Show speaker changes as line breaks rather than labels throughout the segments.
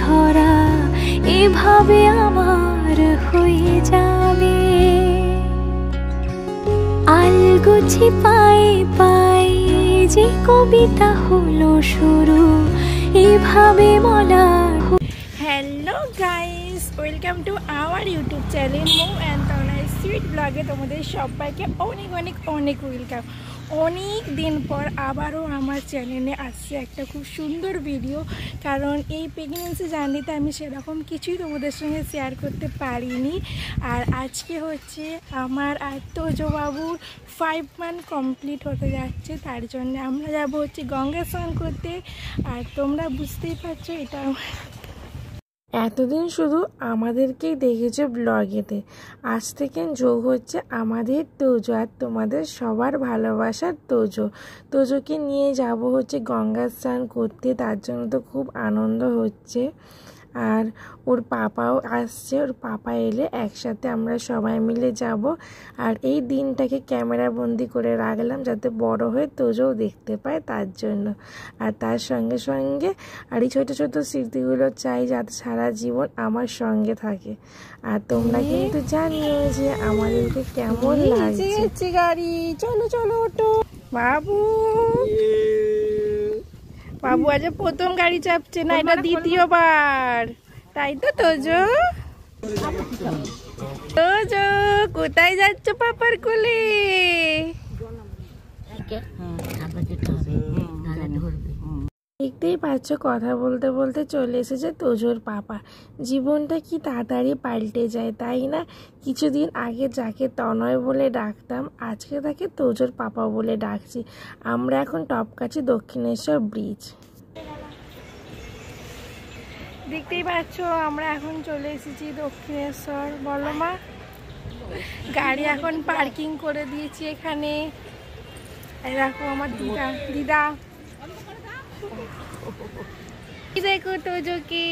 ধরা এভাবে আমার হয়ে যাবে। আলগোছি পায়ে পায়ে যে কবিতা হলো শুরু, এভাবে বলা।
Hello guys, welcome to our YouTube channel মো অ্যান্ড তনয় সুইট ব্লগে তোমাদের সবাইকে অনেক অনেক অনেক ওয়েলকাম। অনেক দিন পর আবারও আমার চ্যানেলে আসছে একটা খুব সুন্দর ভিডিও, কারণ এই প্রেগনেন্সি জার্নিতে আমি সেরকম কিছুই তোমাদের সঙ্গে শেয়ার করতে পারিনি। আর আজকে হচ্ছে আমার আর তোজো বাবুর 5 মান্থ কমপ্লিট হতে যাচ্ছে, তার জন্য আমরা যাবো হচ্ছে গঙ্গা স্নান করতে। আর তোমরা বুঝতেই পারছো এটা এতদিন শুধু আমাদেরকেই দেখেছো ব্লগেতে, আজ থেকে যোগ হচ্ছে আমাদের তোজো আর তোমাদের সবার ভালোবাসার তোজোকে নিয়ে যাব হচ্ছে গঙ্গা স্নান করতে। তার জন্য তো খুব আনন্দ হচ্ছে। আর ওর পাপাও আসছে, ওর পাপা এলে একসাথে আমরা সবাই মিলে যাব। আর এই দিনটাকে ক্যামেরা বন্দি করে রাখলাম যাতে বড় হয়ে তোজোও দেখতে পায়, তার জন্য। আর তার সঙ্গে সঙ্গে আর এই ছোটো ছোটো স্মৃতিগুলো চাই যাতে সারা জীবন আমার সঙ্গে থাকে। আর তোমরা কিন্তু জানিও যে আমাদেরকে কেমন লাগছে। গাড়ি চলো চলো ওটো বাবু। বাবু আজ প্রথম গাড়ি চাপছে না, এটা দ্বিতীয়বার, তাই তো তোজো? তোজো কোথায় যাচ্ছ পাপার কোলে? দেখতেই পাচ্ছ কথা বলতে বলতে চলে এসেছে তোজোর পাপা। জীবনটা কি তাড়াতাড়ি পাল্টে যায়, তাই না? কিছুদিন আগে যাকে তনয় বলে ডাকতাম, আজকে তাকে তোজোর পাপা বলে ডাকছি। আমরা এখন টপকাছি দক্ষিণেশ্বর ব্রিজ। দেখতেই পাচ্ছ আমরা এখন চলে এসেছি দক্ষিণেশ্বর। বলো মা। গাড়ি এখন পার্কিং করে দিয়েছি এখানে। দেখো আমার দিদা দেখো তোজোকে।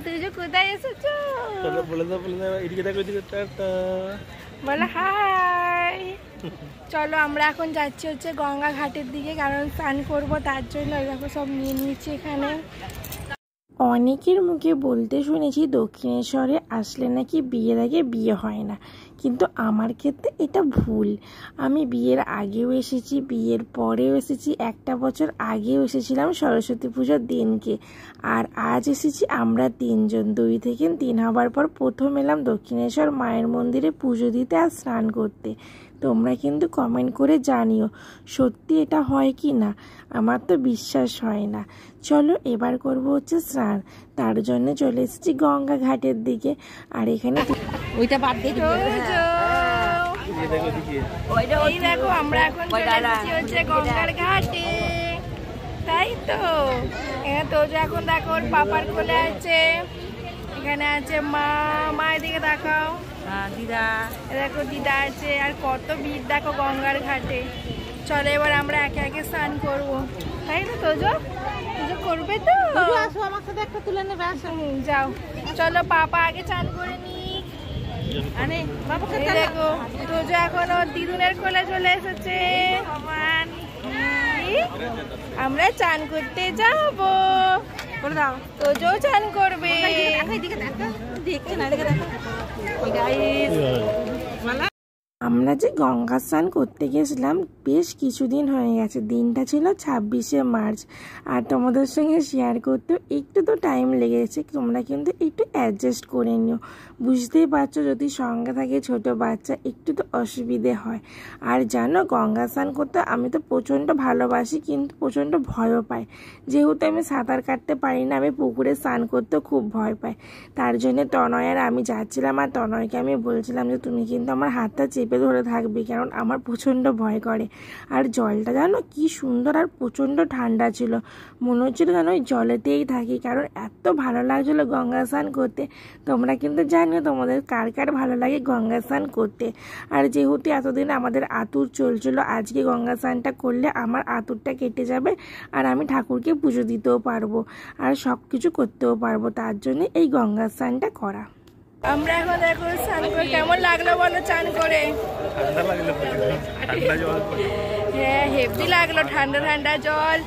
তোজো কোথায় এসেছো? বলো হাই। চলো আমরা এখন যাচ্ছি হচ্ছে গঙ্গা ঘাটের দিকে, কারণ স্নান করবো, তার জন্য দেখো সব নিয়ে নিচ্ছি এখানে। অনেকের মুখে বলতে শুনেছি দক্ষিণেশ্বরে আসলে নাকি বিয়ের আগে বিয়ে হয় না, কিন্তু আমার ক্ষেত্রে এটা ভুল। আমি বিয়ের আগেও এসেছি, বিয়ের পরেও এসেছি, একটা বছর আগেও এসেছিলাম সরস্বতী পুজোর দিনকে। আর আজ এসেছি আমরা 3 জন। 2 থেকে 3 হবার পর প্রথম এলাম দক্ষিণেশ্বর মায়ের মন্দিরে পুজো দিতে আর স্নান করতে। তোমরা কিন্তু কমেন্ট করে জানিও সত্যি এটা হয় কি না, আমার তো বিশ্বাস হয় না। চলো এবার করবো হচ্ছে স্নান, তার জন্য চলে এসেছি গঙ্গা ঘাটের দিকে। আর এখানে ওইটা বাদ দিয়ে দেখো আমরা এখন চলে এসেছি হচ্ছে গঙ্গার ঘাটে, তাই তো? তোজো এখন দেখো ওর পাপার কোলে আছে, এখানে আছে মা। মায়ের দিকে দেখাও, দিদা দেখো, দিদা আছে। আর কত ভিড় দেখো গঙ্গার ঘাটে। চলো এবার আমরা একে একে স্নান করবো, তাই না তোজো? তোজো করবে তো? আমার সাথে একটা তুলে নেবে। যাও চলো, পাপা আগে স্নান করে নি। দেখো তোজো এখন ওর দিদুনের কোলে চলে এসেছে। আমরা চান করতে যাবো, তোজো চান করবে। আমরা যে গঙ্গা স্নান করতে গেছিলাম বেশ কিছুদিন হয়ে গেছে, দিনটা ছিল 26শে মার্চ। আর তোমাদের সঙ্গে শেয়ার করতেও একটু তো টাইম লেগেছে, তোমরা কিন্তু একটু অ্যাডজাস্ট করে নিও। বুঝতেই পারছো যদি সঙ্গে থাকে ছোট বাচ্চা একটু তো অসুবিধে হয়। আর জানো গঙ্গা স্নান করতে আমি তো প্রচণ্ড ভালোবাসি, কিন্তু প্রচণ্ড ভয়ও পাই। যেহেতু আমি সাঁতার কাটতে পারি না, আমি পুকুরে স্নান করতেও খুব ভয় পাই। তার জন্য তনয় আর আমি যাচ্ছিলাম, আর তনয়কে আমি বলছিলাম যে তুমি কিন্তু আমার হাতটা চেপে ধরে থাকবি, কারণ আমার প্রচণ্ড ভয় করে। আর জলটা জানো কি সুন্দর আর প্রচণ্ড ঠান্ডা ছিল, মনে হচ্ছিল যেন ওই জলেতেই থাকি, কারণ এত ভালো লাগছিলো গঙ্গা স্নান করতে। তোমরা কিন্তু জানিও তোমাদের কার কার ভালো লাগে গঙ্গা স্নান করতে। আর যেহেতু এতদিন আমাদের আতুর চলছিল, আজকে গঙ্গা স্নানটা করলে আমার আতুরটা কেটে যাবে, আর আমি ঠাকুরকে পুজো দিতেও পারবো আর সব কিছু করতেও পারবো, তার জন্য এই গঙ্গা স্নানটা করা। আমরা এখন দেখো স্নান করে কেমন লাগলো বলো চান করে? হ্যাঁ হেভি লাগলো, ঠান্ডা ঠান্ডা জল।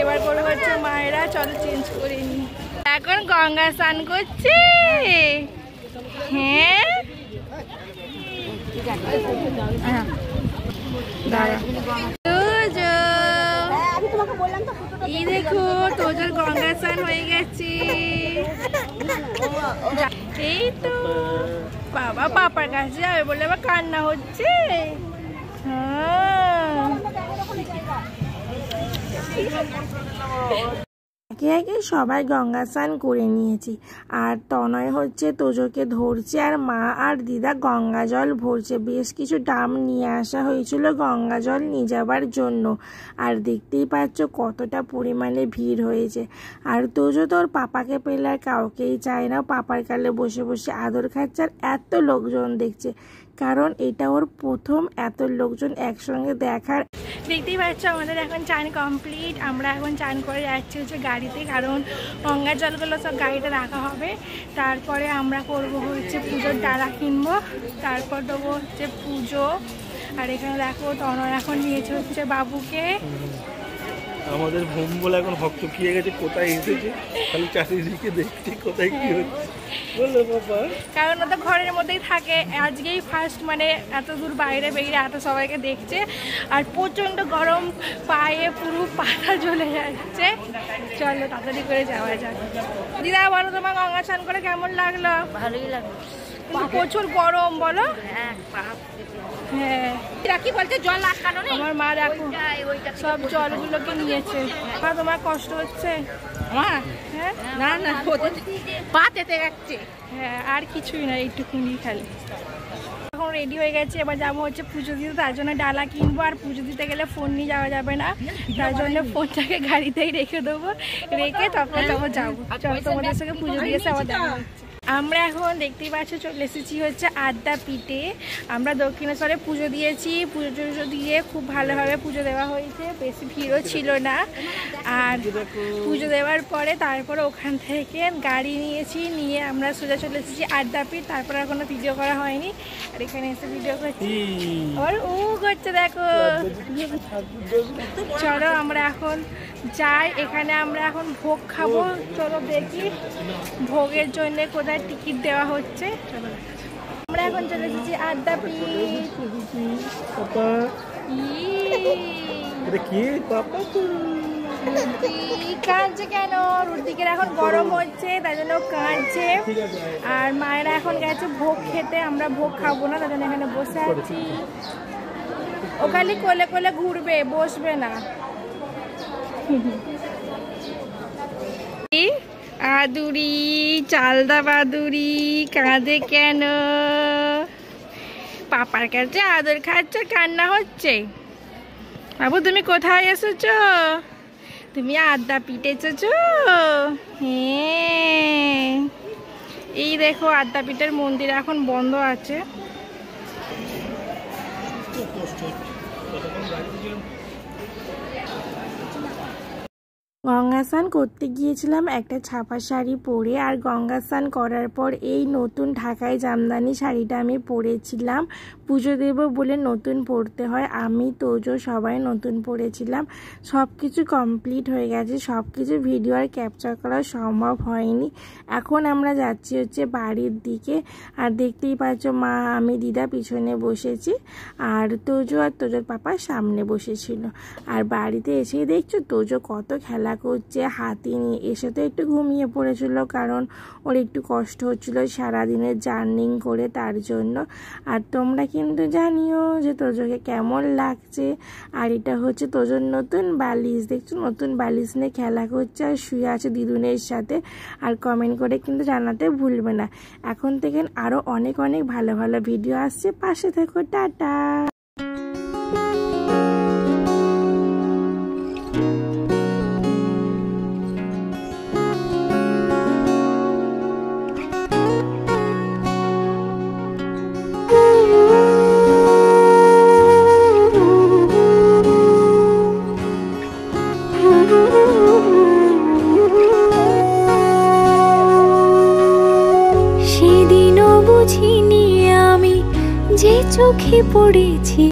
এবার করে হচ্ছে মায়েরা চলো চেঞ্জ করে নি। এখন গঙ্গা স্নান করছে। হ্যাঁ এই দেখো তোজোর গঙ্গা স্নান হয়ে গেছে। এই তো বাবা পাপার কাছে যাবে বলে আবার কান্না হচ্ছে। একে একে সবাই গঙ্গা স্নান করে নিয়েছি, আর তনয় হচ্ছে তোজোকে ধরছে, আর মা আর দিদা গঙ্গা জল ভরছে। বেশ কিছু ড্রাম নিয়ে আসা হয়েছিল গঙ্গা জল নিয়ে যাবার জন্য, আর দেখতেই পাচ্ছ কতটা পরিমাণে ভিড় হয়েছে। আর তোজো তোর পাপাকে পেলে আর কাউকেই চায় না, পাপার কালে বসে বসে আদর খাচ্ছে, আর এত লোকজন দেখছে, কারণ এটা ওর প্রথম এত লোকজন একসঙ্গে দেখার। দেখতেই পাচ্ছ আমাদের এখন চান কমপ্লিট। আমরা এখন চান করে যাচ্ছি হচ্ছে গাড়িতে, কারণ গঙ্গার জলগুলো সব গাড়িতে রাখা হবে। তারপরে আমরা করব হচ্ছে পুজোর ডালা কিনবো, তারপর দেবো হচ্ছে পুজো। আর এখানে দেখো তনয় এখন নিয়েছে হচ্ছে বাবুকে।
আমাদের ভোম বলে এখন হকচকিয়ে গেছে, কোথায় এসেছে খালি চারিদিকে দেখছি কোথায় কি হচ্ছে বলো বাবা।
কারণ ও তো ঘরের মধ্যেই থাকে, আজকেই ফার্স্ট মানে এত দূর বাইরে বেরিয়ে এত সবাইকে দেখছে, আর প্রচণ্ড গরম, পায়ে পুরো পাতা জ্বলে যাচ্ছে। চলো তাড়াতাড়ি করে যাওয়া যাক। দিদা বলো তোমার গঙ্গা স্নান করে কেমন লাগলো?
ভালোই লাগলো,
প্রচুর গরম বলো।
হ্যাঁ
হ্যাঁ
কি বলছে জল আটকানো নেই,
আমার মা দেখো সব জলগুলোকে নিয়েছে। মা তোমার কষ্ট হচ্ছে?
হ্যাঁ না না পা তেতে যাচ্ছে।
হ্যাঁ আর কিছুই না, এইটুকুনি খালি। এখন রেডি হয়ে গেছে, এবার যাবো হচ্ছে পুজো দিতে, তার জন্য ডালা কিনবো। আর পুজো দিতে গেলে ফোন নিয়ে যাওয়া যাবে না, তার জন্য ফোনটাকে গাড়িতেই রেখে দেবো, রেখে তারপর যাবো। চলো তোমাদের সঙ্গে পুজো দিয়েছে আবার দেখা হচ্ছে। আমরা এখন দেখতেই পাচ্ছ চলে এসেছি হচ্ছে আদ্যাপীঠে। আমরা দক্ষিণেশ্বরে পুজো দিয়েছি, পুজো টুজো দিয়ে খুব ভালোভাবে পুজো দেওয়া হয়েছে, বেশি ভিড়ও ছিল না। আর পুজো দেওয়ার পরে তারপরে ওখান থেকে গাড়ি নিয়েছি, নিয়ে আমরা সোজা চলে এসেছি আদ্যাপীঠ। তারপরে আর কোনো ভিডিও করা হয়নি, আর এখানে এসে ভিডিও করছি। আর ও করছে দেখো। চলো আমরা এখন যাই, এখানে আমরা এখন ভোগ খাবো। চলো দেখি ভোগের জন্য কোথায় টিকিট দেওয়া হচ্ছে। চলো আমরা এখন চলে এসেছি আদ্যাপীঠ। কাঁদছে কেন? রুটিকের এখন গরম হচ্ছে তাই জন্য কাঁদছে। আর মায়েরা এখন গেছে ভোগ খেতে, আমরা ভোগ খাবো না, তাই জন্য এখানে বসে আছি। ও খালি কোলে কোলে ঘুরবে, বসবে না। আদুরি চালদা বাদুরি কাঁদে কেন? পাপার কাছে আদর খাচ্ছে, কান্না হচ্ছে। বাবু তুমি কোথায় এসেছো? তুমি আদ্যাপীঠে এসেছো? হ্যাঁ এই দেখো আদ্যাপীঠের মন্দির এখন বন্ধ আছে। গঙ্গা স্নান করতে গিয়েছিলাম একটা ছাপা শাড়ি পরে, আর গঙ্গা স্নান করার পর এই নতুন ঢাকাই জামদানি শাড়িটা আমি পরেছিলাম। পুজো দেব বলে নতুন পরতে হয়, আমি তোজো সবাই নতুন পরেছিলাম। সব কিছু কমপ্লিট হয়ে গেছে, সব কিছু ভিডিও আর ক্যাপচার করা সম্ভব হয়নি। এখন আমরা যাচ্ছি হচ্ছে বাড়ির দিকে। আর দেখতেই পাচ্ছ মা আমি দিদা পিছনে বসেছি, আর তোজো আর তোজোর পাপা সামনে বসেছিল। আর বাড়িতে এসে দেখছো তোজো কত খেলা করছে হাতি নিয়ে। এসে তো একটু ঘুমিয়ে পড়েছিল, কারণ ওর একটু কষ্ট হচ্ছিল সারাদিনের জার্নিং করে, তার জন্য। আর তোমরা কিন্তু জানিও যে তোজোকে কেমন লাগছে। আর এটা হচ্ছে তোজোর নতুন বালিশ, দেখছো নতুন বালিশ নিয়ে খেলা করছে আর শুয়ে আছে দিদুনের সাথে। আর কমেন্ট করে কিন্তু জানাতে ভুলবে না। এখন থেকে আরও অনেক অনেক ভালো ভালো ভিডিও আসছে, পাশে থেকো। টাটা।
সেদিনও বুঝিনি আমি যে চোখে পড়েছি।